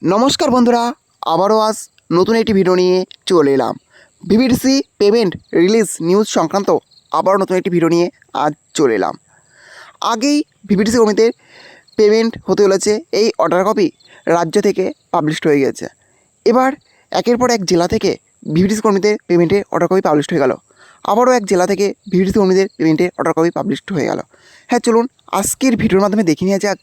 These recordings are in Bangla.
নমস্কার বন্ধুরা, আবারও আজ নতুন একটি ভিডিও নিয়ে চলে এলাম। ভিভিডিসি পেমেন্ট রিলিজ নিউজ সংক্রান্ত আবারও নতুন একটি ভিডিও নিয়ে আজ চলে এলাম। আগেই ভিভিডিসি কর্মীদের পেমেন্ট হতে চলেছে, এই অর্ডার কপি রাজ্য থেকে পাবলিশড হয়ে গেছে। এবার একের পর এক জেলা থেকে ভিভিডিসি কর্মীদের পেমেন্টের অর্ডার কপি পাবলিশড হয়ে গেল। আবারও এক জেলা থেকে ভিভিডিসি কর্মীদের পেমেন্টের অর্ডার কপি পাবলিশড হয়ে গেল। হ্যাঁ, চলুন আজকের ভিডিওর মাধ্যমে দেখে নেওয়া যাক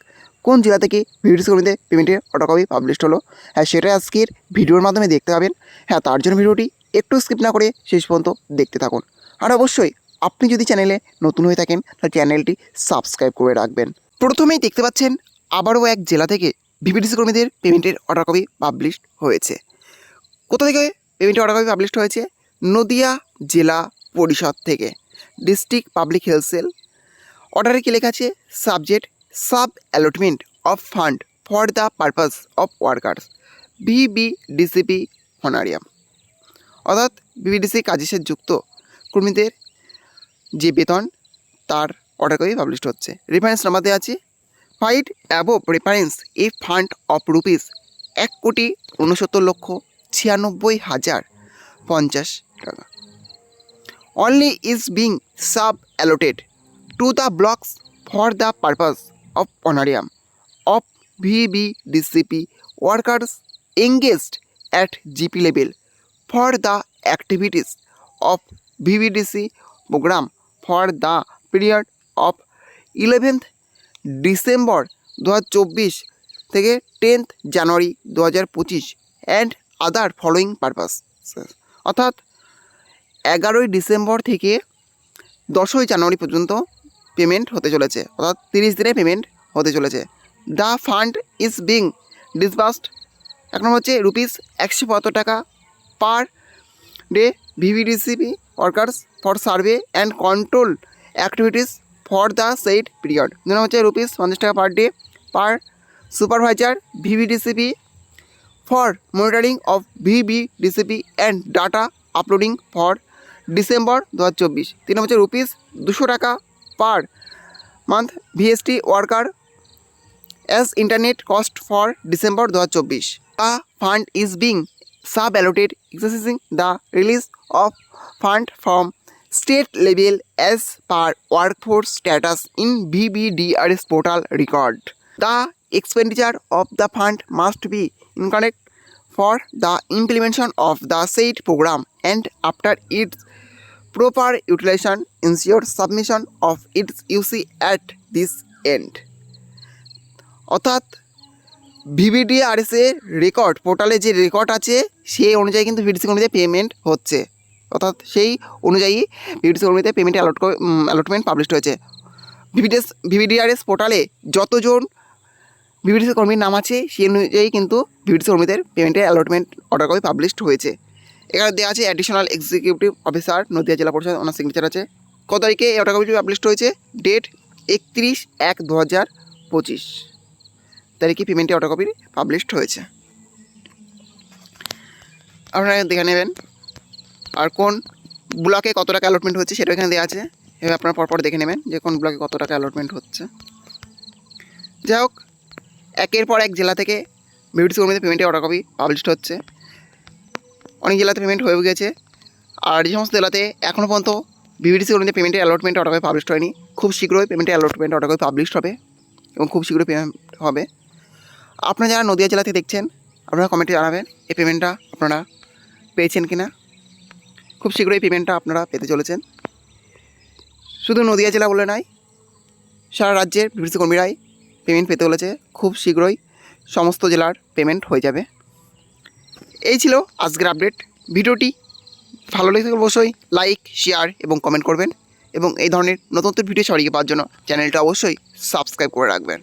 কোন জেলা থেকে ভিভিডিসি কর্মীদের পেমেন্টের অর্ডার কপি পাবলিশড হলো। হ্যাঁ, সেটা আজকের ভিডিওর মাধ্যমে দেখতে পাবেন। হ্যাঁ, তার জন্য ভিডিওটি একটু স্কিপ না করে শেষ পর্যন্ত দেখতে থাকুন। আর অবশ্যই আপনি যদি চ্যানেলে নতুন হয়ে থাকেন তাহলে চ্যানেলটি সাবস্ক্রাইব করে রাখবেন। প্রথমেই দেখতে পাচ্ছেন আবারও এক জেলা থেকে ভিভিডিসি কর্মীদের পেমেন্টের অর্ডার কপি পাবলিশড হয়েছে। কোথা থেকে পেমেন্টের অর্ডার কপি পাবলিশড হয়েছে? নদিয়া জেলা পরিষদ থেকে, ডিস্ট্রিক্ট পাবলিক হেলথ সেল। অর্ডারে কী লেখা আছে? Subject sub allotment of fund for the purpose of workers VVDCP honorarium. অর্থাৎ ভিভিডিসি কাজের সাথে যুক্ত কর্মীদের যে বেতন তার অর্ডার কপি পাবলিশড হচ্ছে। রেফারেন্স নাম্বার দেওয়া আছে, vide above reference a fund of rupees 1,69,96,050 টাকা only is being sub-allotted to the blocks for the purpose of honorarium of VBDCP workers engaged at GP level for the activities of VBDC program for the period of 11th December 2024 থেকে 10th January 2025 and other following purposes। অর্থাৎ 11ই ডিসেম্বর থেকে 10ই জানুয়ারি পর্যন্ত পেমেন্ট হতে চলেছে, অর্থাৎ 30 দিনে পেমেন্ট হতে চলেছে। The fund is being disbursed, এক নম্বর হচ্ছে ₹175 টাকা per day VVDCP workers for survey and control activities for the said period. দু নম্বর হচ্ছে ₹50 টাকা per day per supervisor VVDCP for monitoring of VVDCP and data uploading for December 2024। 3 নম্বর হচ্ছে ₹200 টাকা per month VST worker as internet cost for December 2024। The fund is being sub allotted exercising the release of fund from state level as per workforce status in VBDRS portal record. The expenditure of the fund must be incorrect for the implementation of the said program and after its proper utilization ensure submission of its UC at this end। অর্থাৎ VBDRS এর রেকর্ড পোর্টালে যে রেকর্ড আছে সেই অনুযায়ী কিন্তু ভিভিডিসি কর্মীদের পেমেন্ট হচ্ছে, অর্থাৎ সেই অনুযায়ী ভিভিডিসি কর্মীদের পেমেন্ট অ্যালটমেন্ট পাবলিশড হয়েছে। VBDRS পোর্টালে যতজন ভিভিডিসি কর্মীর নাম আছে সেই অনুযায়ী কিন্তু ভিভিডিসি কর্মীদের পেমেন্টের অ্যালটমেন্ট অর্ডার কপি পাবলিশড হয়েছে। এখানে দেওয়া আছে অ্যাডিশনাল এক্সিকিউটিভ অফিসার নদিয়া জেলা পরিষদ, ওনার সিগনেচার আছে। কত তারিখে এই অর্ডার কপি পাবলিশড হয়েছে? ডেট 31/1/2025 তারিখে পেমেন্টের অর্ডার কপি পাবলিশড হয়েছে। আপনারা দেখে নেবেন। আর কোন ব্লকে কত টাকা অ্যালটমেন্ট হচ্ছে সেটা এখানে দেওয়া আছে, এবার আপনারা পরপর দেখে নেবেন যে কোন ব্লকে কত টাকা অ্যালটমেন্ট হচ্ছে। যাই হোক, একের পর এক জেলা থেকে ভিভিডিসি কর্মীদের পেমেন্টের অর্ডার কপি পাবলিশড হচ্ছে। অনেক জেলাতে পেমেন্ট হয়ে গেছে, আর যে সমস্ত জেলাতে এখনও পর্যন্ত ভিভিডিসি কর্মীদের পেমেন্টের অ্যালটমেন্ট অর্ডার কপি পাবলিশড হয়নি, খুব শীঘ্রই পেমেন্টের অ্যালটমেন্ট অর্ডার কপি পাবলিশড হবে এবং খুব শীঘ্রই পেমেন্ট হবে। আপনারা যারা নদিয়া জেলা থেকে দেখছেন আপনারা কমেন্টে জানাবেন এই পেমেন্টটা আপনারা পেয়েছেন কি না। খুব শীঘ্রই পেমেন্টটা আপনারা পেতে চলেছেন। শুধু নদিয়া জেলা বলে নয়, সারা রাজ্যের ভিভিডিসি কর্মীরাই পেমেন্ট পেতে চলেছে, খুব শীঘ্রই সমস্ত জেলার পেমেন্ট হয়ে যাবে। এই ছিল আজকের আপডেট। ভিডিওটি ভালো লেগে অবশ্যই লাইক, শেয়ার এবং কমেন্ট করবেন এবং এই ধরনের নতুন নতুন ভিডিও সরিয়ে পাওয়ার জন্য চ্যানেলটা অবশ্যই সাবস্ক্রাইব করে রাখবেন।